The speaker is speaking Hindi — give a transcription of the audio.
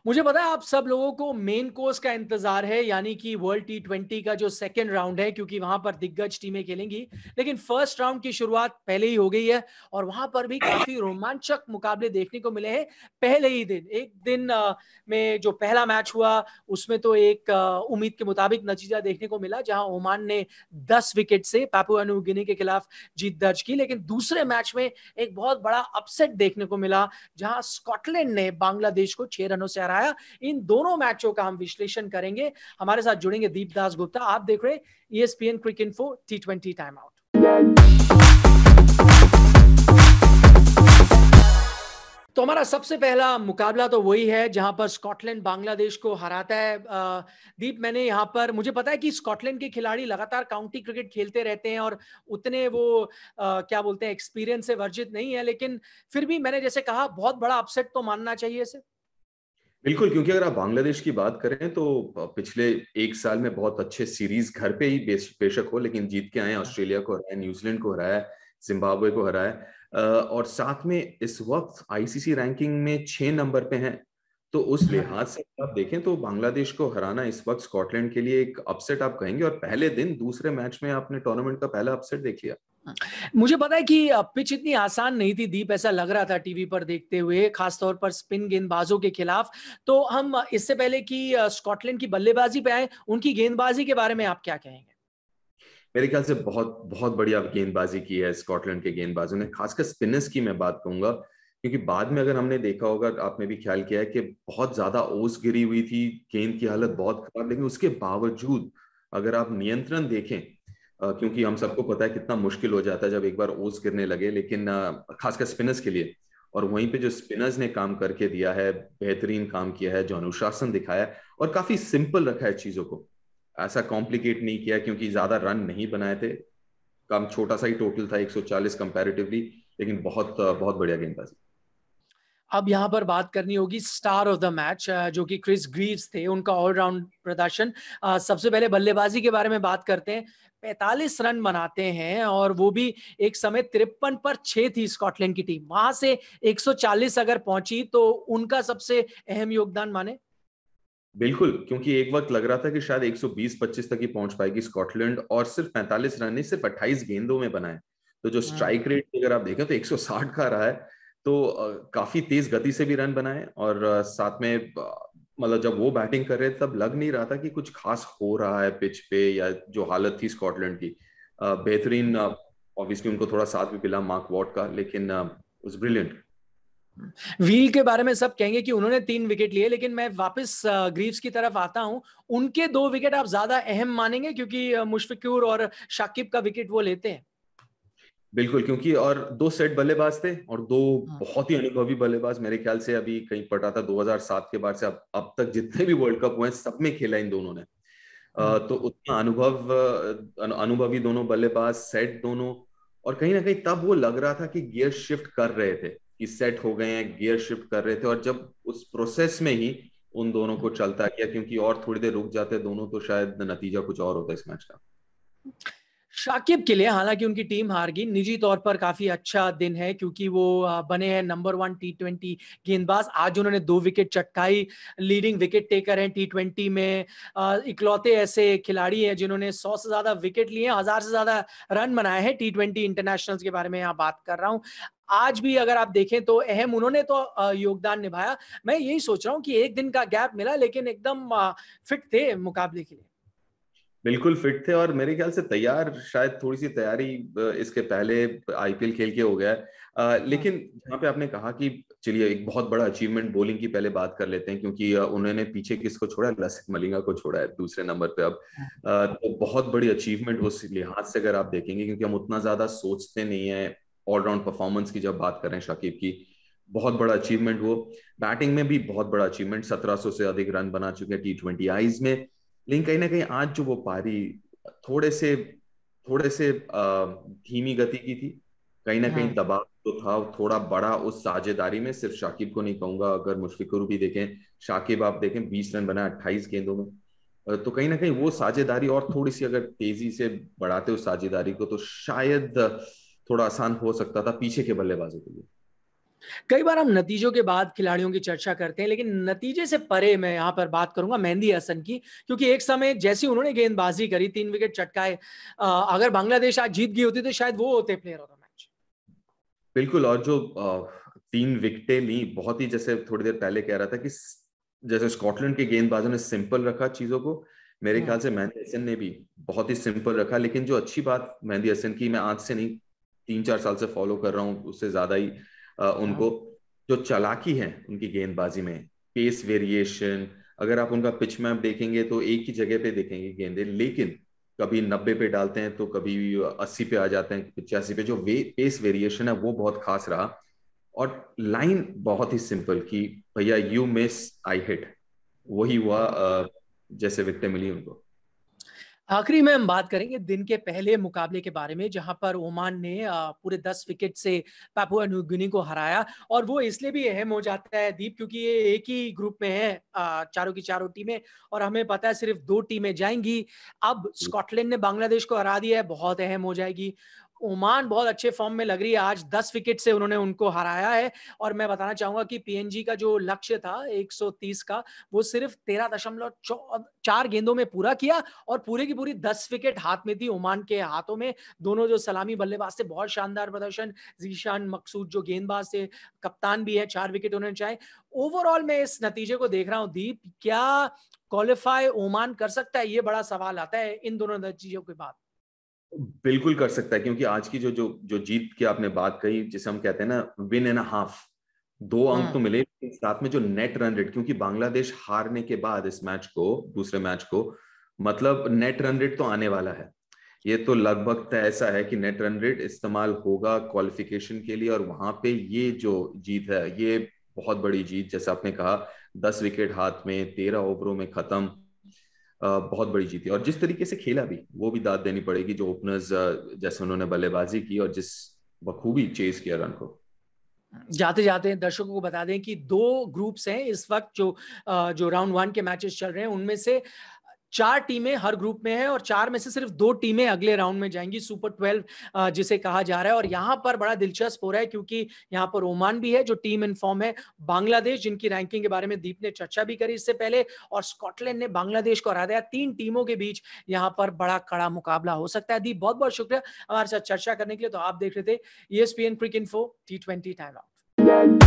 मुझे पता है आप सब लोगों को मेन कोर्स का इंतजार है, यानी कि वर्ल्ड टी20 का जो सेकंड राउंड है, क्योंकि वहां पर दिग्गज टीमें खेलेंगी। लेकिन फर्स्ट राउंड की शुरुआत पहले ही हो गई है और वहां पर भी काफी रोमांचक मुकाबले देखने को मिले हैं पहले ही दिन। एक दिन में जो पहला मैच हुआ उसमें तो एक उम्मीद के मुताबिक नतीजा देखने को मिला, जहां ओमान ने 10 विकेट से पापुआ न्यू गिनी के खिलाफ जीत दर्ज की। लेकिन दूसरे मैच में एक बहुत बड़ा अपसेट देखने को मिला, जहां स्कॉटलैंड ने बांग्लादेश को 6 रनों से हराया। इन दोनों मैचों का हम विश्लेषण करेंगे। हमारे साथ जुड़ेंगे दीपदास गुप्ता। आप देख रहे हैं ESPN क्रिक इन्फो T20 टाइम आउट। तो हमारा सबसे पहला मुकाबला तो वही है जहां पर स्कॉटलैंड बांग्लादेश को हराता है। दीप, मैंने यहाँ पर, मुझे पता है कि स्कॉटलैंड के खिलाड़ी लगातार काउंटी क्रिकेट खेलते रहते हैं और उतने वो क्या बोलते हैं, एक्सपीरियंस से वर्जित नहीं है, लेकिन फिर भी मैंने जैसे कहा बहुत बड़ा अपसेट तो मानना चाहिए इसे। बिल्कुल, क्योंकि अगर आप बांग्लादेश की बात करें तो पिछले एक साल में बहुत अच्छे सीरीज घर पे ही बेशक हो, लेकिन जीत के आए। ऑस्ट्रेलिया को हराया, न्यूजीलैंड को हराया, जिम्बाब्वे को हराया और साथ में इस वक्त आईसीसी रैंकिंग में 6 नंबर पे हैं। तो उस लिहाज से आप देखें तो बांग्लादेश को हराना इस वक्त स्कॉटलैंड के लिए एक अपसेट आप कहेंगे, और पहले दिन दूसरे मैच में आपने टूर्नामेंट का पहला अपसेट देख लिया। मुझे पता है कि पिच इतनी आसान नहीं थी दीप, ऐसा लग रहा था टीवी पर देखते हुए, खासतौर पर स्पिन गेंदबाजों के खिलाफ। तो हम इससे पहले कि स्कॉटलैंड की बल्लेबाजी पे आए, उनकी गेंदबाजी के बारे में आप क्या कहेंगे? मेरे ख्याल से बहुत बहुत बढ़िया गेंदबाजी की है स्कॉटलैंड के गेंदबाजों ने, खासकर स्पिनर्स की मैं बात कहूंगा। क्योंकि बाद में अगर हमने देखा होगा, आपने भी ख्याल किया है कि बहुत ज्यादा ओस गिरी हुई थी, गेंद की हालत बहुत खराब, लेकिन उसके बावजूद अगर आप नियंत्रण देखें, क्योंकि हम सबको पता है कितना मुश्किल हो जाता है जब एक बार ओस गिरने लगे, लेकिन खासकर स्पिनर्स के लिए। और वहीं पे जो स्पिनर्स ने काम करके दिया है, बेहतरीन काम किया है, जो अनुशासन दिखाया है और काफी सिंपल रखा है चीजों को, ऐसा कॉम्प्लिकेट नहीं किया, क्योंकि ज्यादा रन नहीं बनाए थे। कम छोटा सा ही टोटल था, 140 कंपैरेटिवली, लेकिन बहुत बहुत बढ़िया गेंदबाजी। अब यहाँ पर बात करनी होगी स्टार ऑफ द मैच, जो कि क्रिस ग्रीव्स थे, उनका ऑलराउंड प्रदर्शन। सबसे पहले बल्लेबाजी के बारे में बात करते हैं। 45 रन बनाते हैं और वो भी एक समय 53 पर 6 थी स्कॉटलैंड की टीम, वहां से 140 अगर पहुंची तो उनका सबसे अहम योगदान माने। बिल्कुल, क्योंकि एक वक्त लग रहा था कि शायद 120-25 तक ही पहुंच पाएगी स्कॉटलैंड, और सिर्फ 45 रन नहीं, सिर्फ 28 गेंदों में बनाए। तो जो स्ट्राइक रेट अगर आप देखें तो 160 का रहा है। तो काफी तेज गति से भी रन बनाए, और साथ में मतलब जब वो बैटिंग कर रहे थे तब लग नहीं रहा था कि कुछ खास हो रहा है पिच पे, या जो हालत थी स्कॉटलैंड की बेहतरीन। ऑब्वियसली उनको थोड़ा साथ भी मिला मार्क वॉट का, लेकिन वाज ब्रिलियंट। व्हील के बारे में सब कहेंगे कि उन्होंने 3 विकेट लिए, लेकिन मैं वापस ग्रीव्स की तरफ आता हूं। उनके 2 विकेट आप ज्यादा अहम मानेंगे क्योंकि मुशफिकुर और शाकिब का विकेट वो लेते हैं। बिल्कुल, क्योंकि और दो सेट बल्लेबाज थे और दो बहुत ही अनुभवी बल्लेबाज। मेरे ख्याल से अभी कहीं पढ़ा था 2007 के बाद से अब तक जितने भी वर्ल्ड कप हुए हैं सब में खेला इन दोनों ने। तो उतना अनुभवी दोनों बल्लेबाज, सेट दोनों। और कहीं ना कहीं तब वो लग रहा था कि गियर शिफ्ट कर रहे थे, कि सेट हो गए हैं, गियर शिफ्ट कर रहे थे, और जब उस प्रोसेस में ही उन दोनों को चलता किया, क्योंकि और थोड़ी देर रुक जाते दोनों तो शायद नतीजा कुछ और होता इस मैच का। शाकिब के लिए हालांकि उनकी टीम हार गई, निजी तौर पर काफी अच्छा दिन है क्योंकि वो बने हैं नंबर 1 T20 गेंदबाज। आज उन्होंने 2 विकेट चटकाई, लीडिंग विकेट टेकर हैं T20 में। इकलौते ऐसे खिलाड़ी हैं जिन्होंने 100 से ज्यादा विकेट लिए, 1000 से ज्यादा रन बनाए हैं T20 इंटरनेशनल्स के बारे में यहाँ बात कर रहा हूँ। आज भी अगर आप देखें तो अहम उन्होंने तो योगदान निभाया। मैं यही सोच रहा हूँ कि एक दिन का गैप मिला लेकिन एकदम फिट थे मुकाबले के लिए। बिल्कुल फिट थे, और मेरे ख्याल से तैयार, शायद थोड़ी सी तैयारी इसके पहले आईपीएल खेल के हो गया है। लेकिन जहाँ पे आपने कहा कि चलिए एक बहुत बड़ा अचीवमेंट बॉलिंग की पहले बात कर लेते हैं, क्योंकि उन्होंने पीछे किसको छोड़ा है, लसिथ मलिंगा को छोड़ा है दूसरे नंबर पे अब। तो बहुत बड़ी अचीवमेंट उस लिहाज से अगर आप देखेंगे, क्योंकि हम उतना ज्यादा सोचते नहीं है ऑलराउंड परफॉर्मेंस की जब बात करें शाकिब की। बहुत बड़ा अचीवमेंट वो। बैटिंग में भी बहुत बड़ा अचीवमेंट, 1700 से अधिक रन बना चुके हैं T20 आईज में। लेकिन कहीं ना कहीं आज जो वो पारी थोड़े से थोड़े से धीमी गति की थी। कहीं ना कहीं दबाव तो था थोड़ा बड़ा उस साझेदारी में, सिर्फ शाकिब को नहीं कहूंगा, अगर मुशफिकुर भी देखें, शाकिब आप देखें 20 रन बनाए 28 गेंदों में। तो कहीं ना कहीं वो साझेदारी और थोड़ी सी अगर तेजी से बढ़ाते उस साझेदारी को तो शायद थोड़ा आसान हो सकता था पीछे के बल्लेबाजों के लिए। कई बार हम नतीजों के बाद खिलाड़ियों की चर्चा करते हैं, लेकिन नतीजे से परे मैं यहाँ पर बात करूंगा मेहंदी हसन की, क्योंकि एक समय जैसी उन्होंने गेंदबाजी करी, 3 विकेट चटकाए, अगर बांग्लादेश आज जीत गई होती तो शायद वो होते प्लेयर ऑफ द मैच। बिल्कुल। और जो 3 विकेटें ली, बहुत ही, जैसे थोड़ी देर पहले कह रहा था कि जैसे स्कॉटलैंड के गेंदबाजों ने सिंपल रखा चीजों को, मेरे ख्याल से मेहंदी हसन ने भी बहुत ही सिंपल रखा। लेकिन जो अच्छी बात मेहंदी हसन की, मैं आज से नहीं 3-4 साल से फॉलो कर रहा हूँ, उससे ज्यादा ही उनको, जो चालाकी है उनकी गेंदबाजी में, पेस वेरिएशन, अगर आप उनका पिच मैप देखेंगे तो एक ही जगह पे देखेंगे गेंदे, लेकिन कभी 90 पे डालते हैं तो कभी 80 पे आ जाते हैं, 85 पे। जो पेस वेरिएशन है वो बहुत खास रहा। और लाइन बहुत ही सिंपल कि भैया यू मिस आई हिट, वही हुआ जैसे विकेट मिली उनको। आखिरी में हम बात करेंगे दिन के पहले मुकाबले के बारे में, जहां पर ओमान ने पूरे 10 विकेट से पापुआ न्यू गिनी को हराया। और वो इसलिए भी अहम हो जाता है दीप, क्योंकि ये एक ही ग्रुप में है, चारों की चारों टीमें, और हमें पता है सिर्फ 2 टीमें जाएंगी। अब स्कॉटलैंड ने बांग्लादेश को हरा दिया है, बहुत अहम हो जाएगी। ओमान बहुत अच्छे फॉर्म में लग रही है, आज 10 विकेट से उन्होंने उनको हराया है। और मैं बताना चाहूंगा कि पीएनजी का जो लक्ष्य था 130 का, वो सिर्फ 13.4 गेंदों में पूरा किया, और पूरे की पूरी 10 विकेट हाथ में थी ओमान के हाथों में। दोनों जो सलामी बल्लेबाज थे, बहुत शानदार प्रदर्शन। जीशान मकसूद जो गेंदबाज थे, कप्तान भी है, 4 विकेट उन्होंने चाहे। ओवरऑल मैं इस नतीजे को देख रहा हूं दीप, क्या क्वालिफाई ओमान कर सकता है, ये बड़ा सवाल आता है इन दोनों नतीजों के बाद। बिल्कुल कर सकता है, क्योंकि आज की जो जो जो जीत की आपने बात कही, जिसे हम कहते हैं ना विन एंड हाफ, 2 अंक तो मिले, लेकिन साथ में जो नेट रन रेट, क्योंकि बांग्लादेश हारने के बाद इस मैच को, दूसरे मैच को, मतलब नेट रन रेट तो आने वाला है। ये तो लगभग तय ऐसा है कि नेट रन रेट इस्तेमाल होगा क्वालिफिकेशन के लिए, और वहां पे ये जो जीत है ये बहुत बड़ी जीत, जैसे आपने कहा 10 विकेट हाथ में, 13 ओवरों में खत्म, बहुत बड़ी जीत है। और जिस तरीके से खेला भी, वो भी दाद देनी पड़ेगी, जो ओपनर्स जैसे उन्होंने बल्लेबाजी की और जिस बखूबी चेज किया रन को। जाते जाते दर्शकों को बता दें कि 2 ग्रुप्स हैं इस वक्त, जो राउंड 1 के मैचेस चल रहे हैं, उनमें से 4 टीमें हर ग्रुप में हैं, और 4 में से सिर्फ 2 टीमें अगले राउंड में जाएंगी, सुपर 12 जिसे कहा जा रहा है। और यहां पर बड़ा दिलचस्प हो रहा है, क्योंकि यहां पर ओमान भी है जो टीम इन फॉर्म है, बांग्लादेश जिनकी रैंकिंग के बारे में दीप ने चर्चा भी करी इससे पहले, और स्कॉटलैंड ने बांग्लादेश को हरा दिया। 3 टीमों के बीच यहां पर बड़ा कड़ा मुकाबला हो सकता है। दीप, बहुत बहुत शुक्रिया हमारे साथ चर्चा करने के लिए। तो आप देख रहे थे ESPN क्रिक इन्फो T20 टाइम आउट।